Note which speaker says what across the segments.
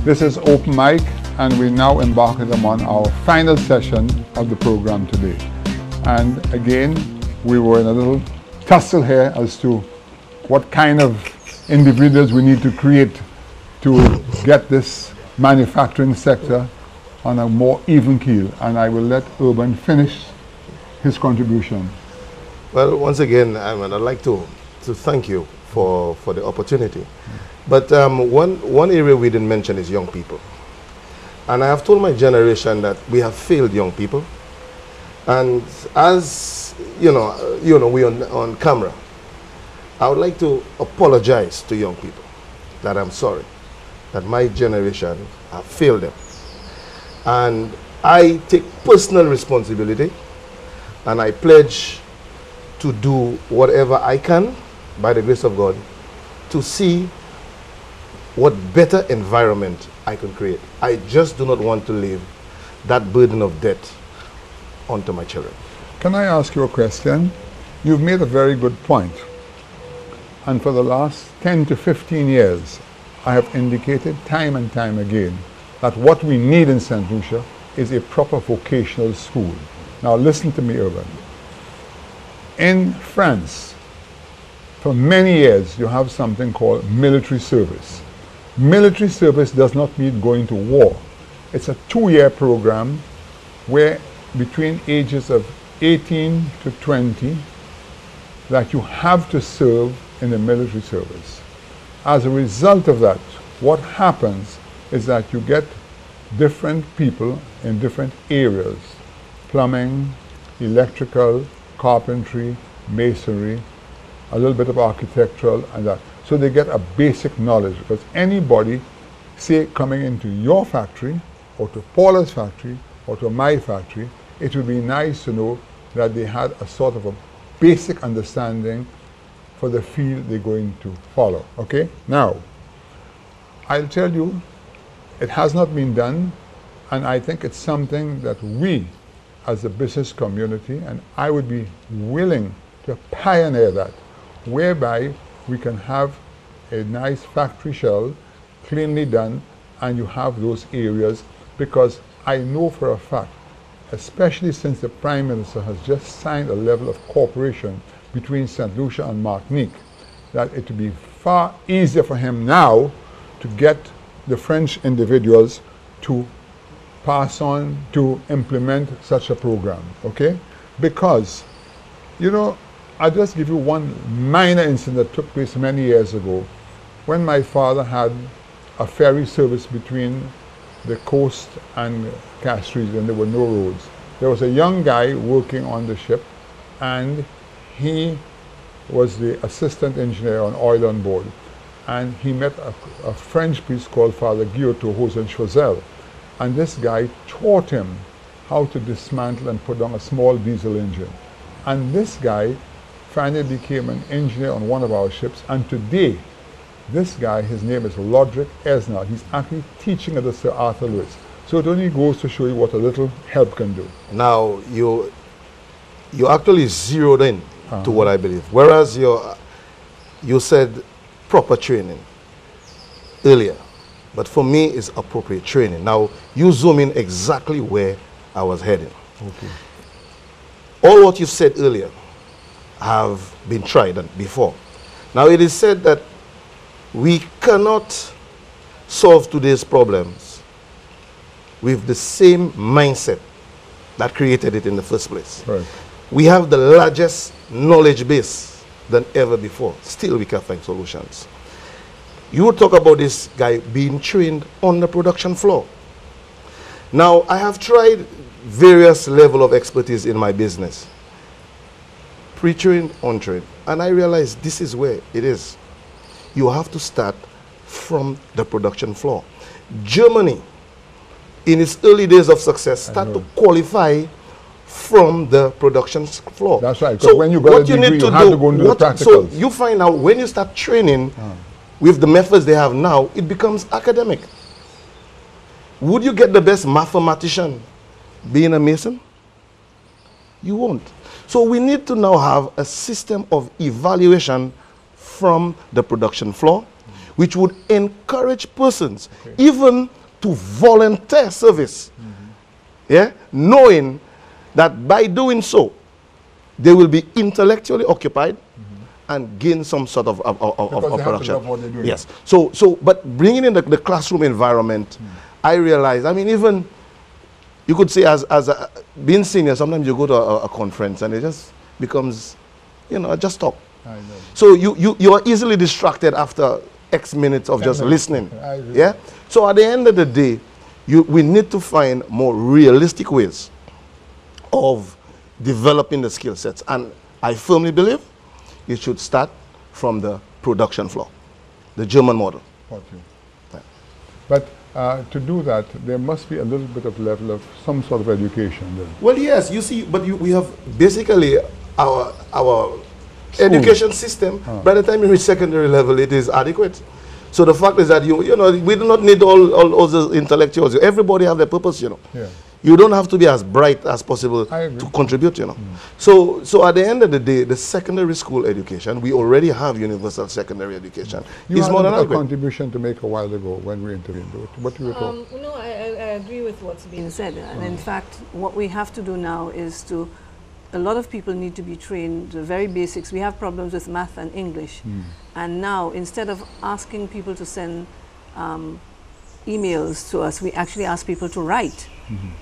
Speaker 1: This is Open Mic, and we now embarking upon our final session of the program today. And again, we were in a little tussle here as to what kind of individuals we need to create to get this manufacturing sector on a more even keel. And I will let Urban finish his contribution.
Speaker 2: Well, once again, I'd like to thank you for the opportunity. But one area we didn't mention is young people. And I have told my generation that we have failed young people. And as you know, we're on camera, I would like to apologize to young people that I'm sorry that my generation have failed them. And I take personal responsibility, and I pledge to do whatever I can, by the grace of God, to see what better environment I can create. I just do not want to leave that burden of debt onto my children.
Speaker 1: Can I ask you a question? You've made a very good point. And for the last 10 to 15 years, I have indicated time and time again that what we need in St. Lucia is a proper vocational school. Now listen to me, Urban. In France, for many years, you have something called military service. Military service does not mean going to war. It's a 2-year program where between ages of 18 to 20 that you have to serve in the military service. As a result of that, what happens is that you get different people in different areas: plumbing, electrical, carpentry, masonry, a little bit of architectural and that. So they get a basic knowledge, because anybody, say, coming into your factory or to Paula's factory or to my factory, it would be nice to know that they had a sort of a basic understanding for the field they're going to follow. Okay? Now, I'll tell you, it has not been done, and I think it's something that we as a business community, and I would be willing to pioneer that, whereby we can have a nice factory shell, cleanly done, and you have those areas, because I know for a fact, especially since the Prime Minister has just signed a level of cooperation between St. Lucia and Martinique, that it would be far easier for him now to get the French individuals to pass on, to implement such a program, okay? Because, you know, I'll just give you one minor incident that took place many years ago, when my father had a ferry service between the coast and Castries, and there were no roads. There was a young guy working on the ship, and he was the assistant engineer on oil on board. And he met a French priest called Father Guillotot, who's in Choiseul. And this guy taught him how to dismantle and put on a small diesel engine. And this guy finally became an engineer on one of our ships. And today, this guy, his name is Lodrick Esnard. He's actually teaching at the Sir Arthur Lewis. So it only goes to show you what a little help can do.
Speaker 2: Now, you actually zeroed in to what I believe. Whereas you said proper training earlier, but for me it's appropriate training. Now you zoom in exactly where I was heading.
Speaker 1: Okay.
Speaker 2: All what you said earlier have been tried before. Now it is said that we cannot solve today's problems with the same mindset that created it in the first place.
Speaker 1: Right.
Speaker 2: We have the largest knowledge base than ever before. Still, we can't find solutions. You talk about this guy being trained on the production floor. Now, I have tried various levels of expertise in my business. Pre-trained, untrained. And I realized this is where it is. You have to start from the production floor. Germany, in its early days of success, started to qualify from the production floor.
Speaker 1: That's right.
Speaker 2: So
Speaker 1: when you got
Speaker 2: what
Speaker 1: a degree,
Speaker 2: you need to
Speaker 1: you have to go into the practicals.
Speaker 2: So you find out when you start training with the methods they have now, it becomes academic. Would you get the best mathematician being a mason? You won't. So we need to now have a system of evaluation from the production floor. which would encourage persons even to volunteer service, yeah, knowing that by doing so, they will be intellectually occupied and gain some sort of production. Yes. So, but bringing in the classroom environment, I realize, I mean, even you could say as being senior, sometimes you go to a conference and it just becomes, you know, just talk.
Speaker 1: I know.
Speaker 2: So you are easily distracted after X minutes of just listening. Yeah. So at the end of the day, we need to find more realistic ways of developing the skill sets, and I firmly believe it should start from the production floor, the German model.
Speaker 1: But to do that, there must be a little bit of level of some sort of education then.
Speaker 2: Well, yes, you see, but we have basically our education system. By the time you reach secondary level, it is adequate. So the fact is that you know, we do not need all those intellectuals. Everybody have their purpose, you know.
Speaker 1: Yeah.
Speaker 2: You don't have to be as bright as possible to contribute, you know. So at the end of the day, the secondary school education, we already have universal secondary education.
Speaker 1: You had a contribution to make a while ago when we intervened. What do you talk?
Speaker 3: No, I agree with what's being said. And in fact, what we have to do now is a lot of people need to be trained, the very basics. We have problems with math and English. And now, instead of asking people to send emails to us, we actually ask people to write.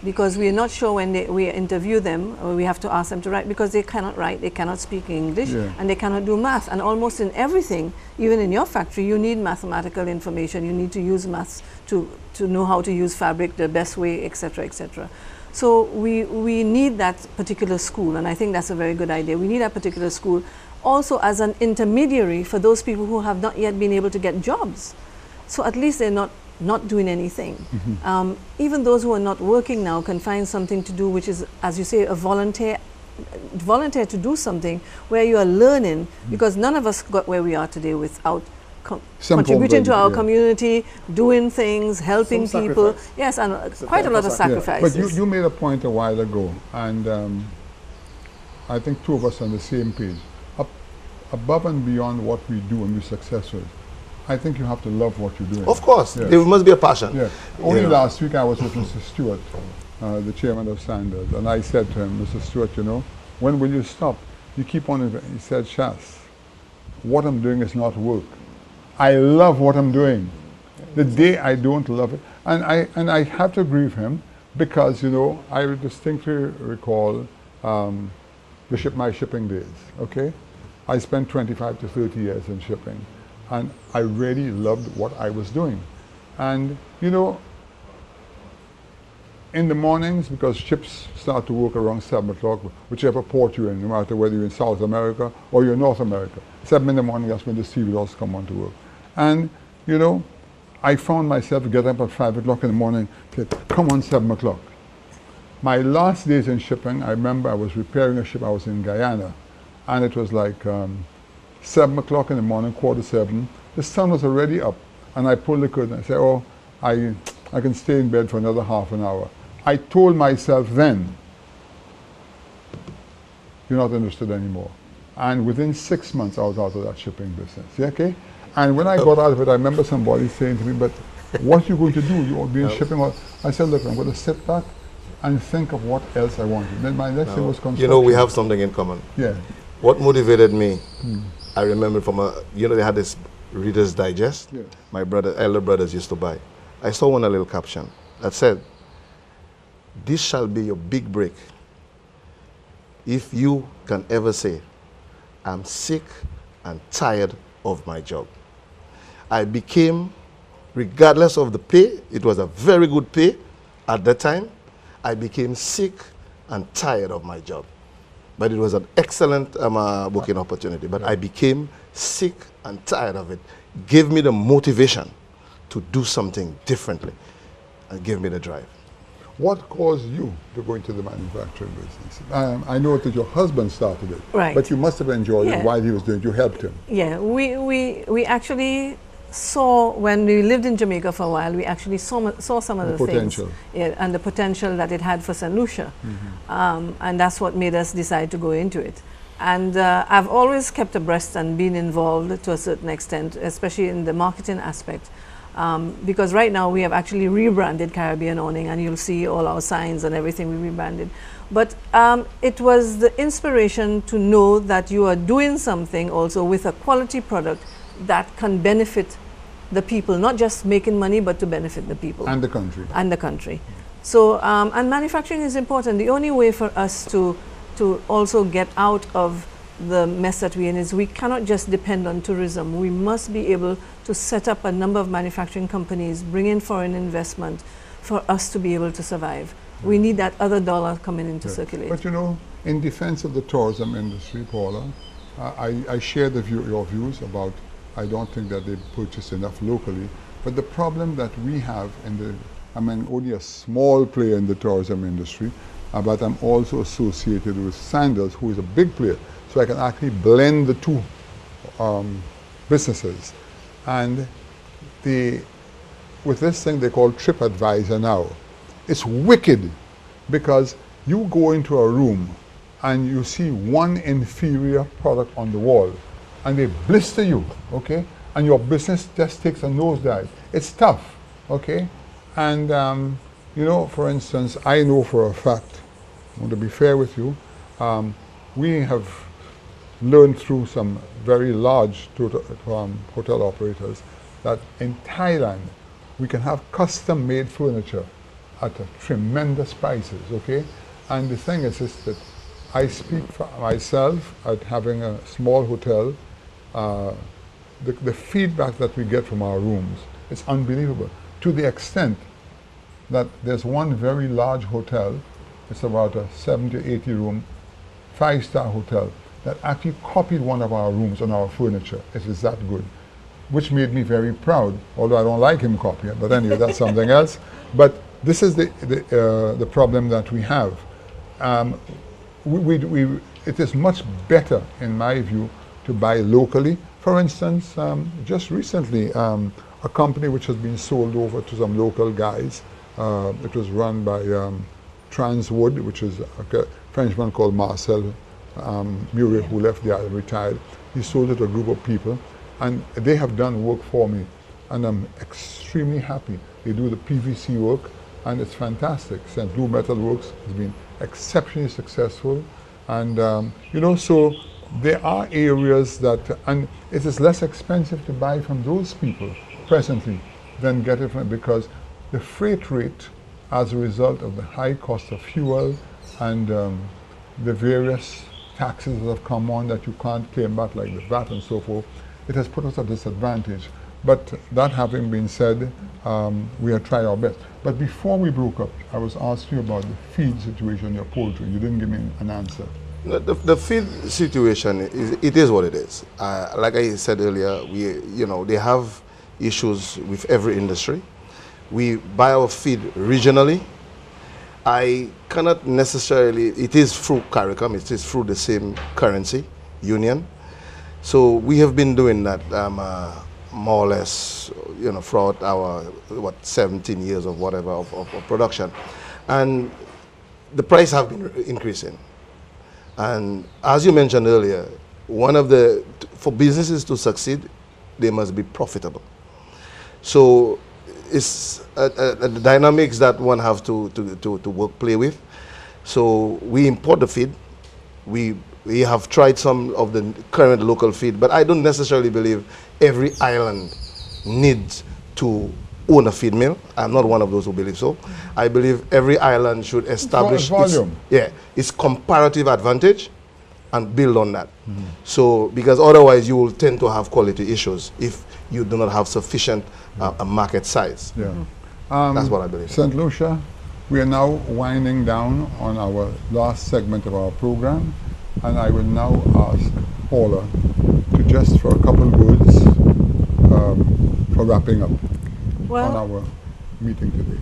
Speaker 3: Because we are not sure when we interview them, or we have to ask them to write, because they cannot write, they cannot speak English, and they cannot do math. And almost in everything, even in your factory, you need mathematical information. You need to use maths to know how to use fabric the best way, etc., etc. So we need that particular school, and I think that's a very good idea. We need that particular school also as an intermediary for those people who have not yet been able to get jobs. So at least they're not doing anything. Even those who are not working now can find something to do, which is, as you say, a volunteer to do something where you are learning, because none of us got where we are today without contributing to our community, doing things, helping people. Yes, and quite a lot of sacrifices.
Speaker 1: But you made a point a while ago, and I think two of us are on the same page. Above and beyond what we do and be successful, I think you have to love what you're doing.
Speaker 2: Of course, there must be a passion.
Speaker 1: Yeah. Only last week I was with Mr. Stewart, the chairman of Sanders, and I said to him, Mr. Stewart, you know, when will you stop? You keep on, he said, Shas, what I'm doing is not work. I love what I'm doing. The day I don't love it, and I have to agree with him, because, you know, I distinctly recall my shipping days, okay? I spent 25 to 30 years in shipping. And I really loved what I was doing. And, you know, in the mornings, because ships start to work around 7 o'clock, whichever port you're in, no matter whether you're in South America or you're in North America, 7 in the morning, that's when the stevedores come on to work. And, you know, I found myself getting up at 5 o'clock in the morning, come on 7 o'clock. My last days in shipping, I remember I was repairing a ship, I was in Guyana, and it was like 7 o'clock in the morning, 7:15, the sun was already up, and I pulled the curtain and I said, oh, I can stay in bed for another half an hour. I told myself then, you're not interested anymore. And within 6 months, I was out of that shipping business, okay? And when I got out of it, I remember somebody saying to me, but what are you going to do? You'll be in shipping. I said, look, I'm going to sit back and think of what else I wanted. Then my next thing was construction.
Speaker 2: You know, we have something in common.
Speaker 1: Yeah.
Speaker 2: What motivated me, I remember from you know, they had this Reader's Digest. Yeah. My elder brothers used to buy. I saw a little caption that said, this shall be your big break if you can ever say, I'm sick and tired of my job. I became, regardless of the pay, it was a very good pay at that time, I became sick and tired of my job. But it was an excellent booking opportunity. But I became sick and tired of it. Gave me the motivation to do something differently and gave me the drive.
Speaker 1: What caused you to go into the manufacturing business? I know that your husband started it, but you must have enjoyed it while he was doing it. You helped him.
Speaker 3: Yeah, we actually saw, when we lived in Jamaica for a while, we actually saw some of the potential things, and the potential that it had for St. Lucia. And that's what made us decide to go into it. And I've always kept abreast and been involved to a certain extent, especially in the marketing aspect. Because right now we have actually rebranded Caribbean Awning, and you'll see all our signs and everything we rebranded. But it was the inspiration to know that you are doing something also with a quality product that can benefit the people, not just making money, but to benefit the people.
Speaker 1: And the country.
Speaker 3: And the country. So, and manufacturing is important. The only way for us to also get out of the mess that we're in is we cannot just depend on tourism. We must be able to set up a number of manufacturing companies, bring in foreign investment for us to be able to survive. We need that other dollar coming in to circulate.
Speaker 1: But you know, in defense of the tourism industry, Paula, I share your views about, I don't think that they purchase enough locally, but the problem that we have I'm only a small player in the tourism industry, but I'm also associated with Sandals, who is a big player. So I can actually blend the two businesses. And with this thing they call TripAdvisor now, it's wicked, because you go into a room and you see one inferior product on the wall and they blister you, okay? And your business just takes a nosedive. It's tough, okay? And you know, for instance, I know for a fact, I want to be fair with you, we have learned through some very large hotel operators that in Thailand we can have custom-made furniture at tremendous prices, okay? And the thing is that I speak for myself at having a small hotel. The feedback that we get from our rooms is unbelievable, to the extent that there's one very large hotel, it's about a 70, 80 room, 5-star hotel, that actually copied one of our rooms on our furniture. It is that good, which made me very proud, although I don't like him copying, but anyway, that's something else. But this is the problem that we have. It is much better, in my view, to buy locally. For instance, just recently, a company which has been sold over to some local guys, it was run by Transwood, which is a Frenchman called Marcel Muriel, who left there, retired. He sold it to a group of people, and they have done work for me, and I'm extremely happy. They do the PVC work, and it's fantastic. St. Blue Metal Works has been exceptionally successful, and you know, so there are areas that, and it is less expensive to buy from those people presently than get it from, because the freight rate, as a result of the high cost of fuel and the various taxes that have come on that you can't claim back, like the VAT and so forth, it has put us at a disadvantage. But that having been said, we have tried our best. But before we broke up, I was asking you about the feed situation in your poultry. You didn't give me an answer.
Speaker 2: The feed situation, it is what it is. Like I said earlier, they have issues with every industry. We buy our feed regionally. I cannot necessarily, it is through CARICOM, it is through the same currency, union. So we have been doing that more or less, throughout our, 17 years of whatever of production. And the price have been increasing. And as you mentioned earlier, for businesses to succeed, they must be profitable. So it's the dynamics that one have to play with. So we import the feed. We have tried some of the current local feed, but I don't necessarily believe every island needs to own a feed mill. I'm not one of those who believe so. I believe every island should establish its comparative advantage and build on that. Mm-hmm. So, because otherwise you will tend to have quality issues if you do not have sufficient a market size. Yeah. Mm-hmm. That's what I believe.
Speaker 1: St. Lucia, we are now winding down on our last segment of our program, and I will now ask Paula to just for a couple of words for wrapping up on our meeting today.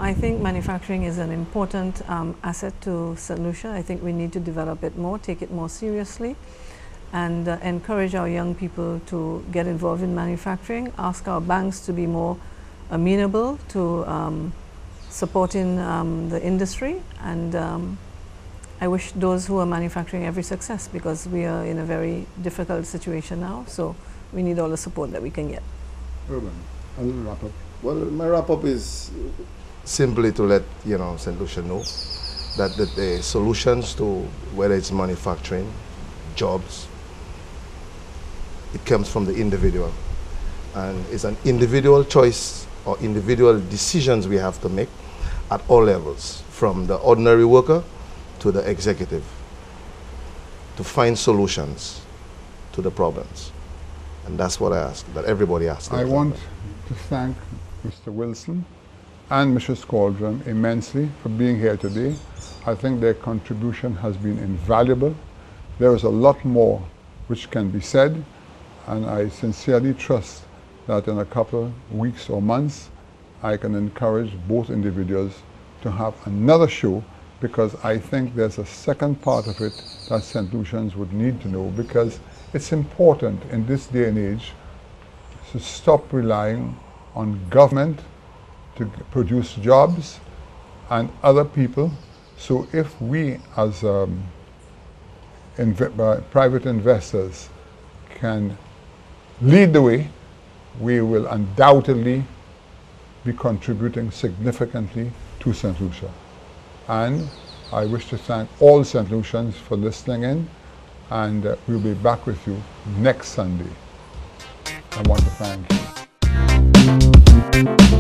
Speaker 3: I think manufacturing is an important asset to St. Lucia. I think we need to develop it more, take it more seriously, and encourage our young people to get involved in manufacturing, ask our banks to be more amenable to supporting the industry, and I wish those who are manufacturing every success, because we are in a very difficult situation now, so we need all the support that we can get.
Speaker 1: Urban, a little wrap up.
Speaker 2: Well, my wrap-up is simply to let St. Lucia know that the solutions to whether it's manufacturing, jobs, it comes from the individual. And it's an individual choice or individual decisions we have to make at all levels, from the ordinary worker to the executive, to find solutions to the problems. And that's what I ask, that everybody asks.
Speaker 1: I want to thank Mr. Wilson and Mrs. Calderon immensely for being here today. I think their contribution has been invaluable. There is a lot more which can be said, and I sincerely trust that in a couple of weeks or months, I can encourage both individuals to have another show, because I think there's a second part of it that St. Lucians would need to know, because it's important in this day and age to stop relying on government to produce jobs and other people. So if we as private investors can lead the way, we will undoubtedly be contributing significantly to St. Lucia. And I wish to thank all St. Lucians for listening in, and we'll be back with you next Sunday. I want to thank you.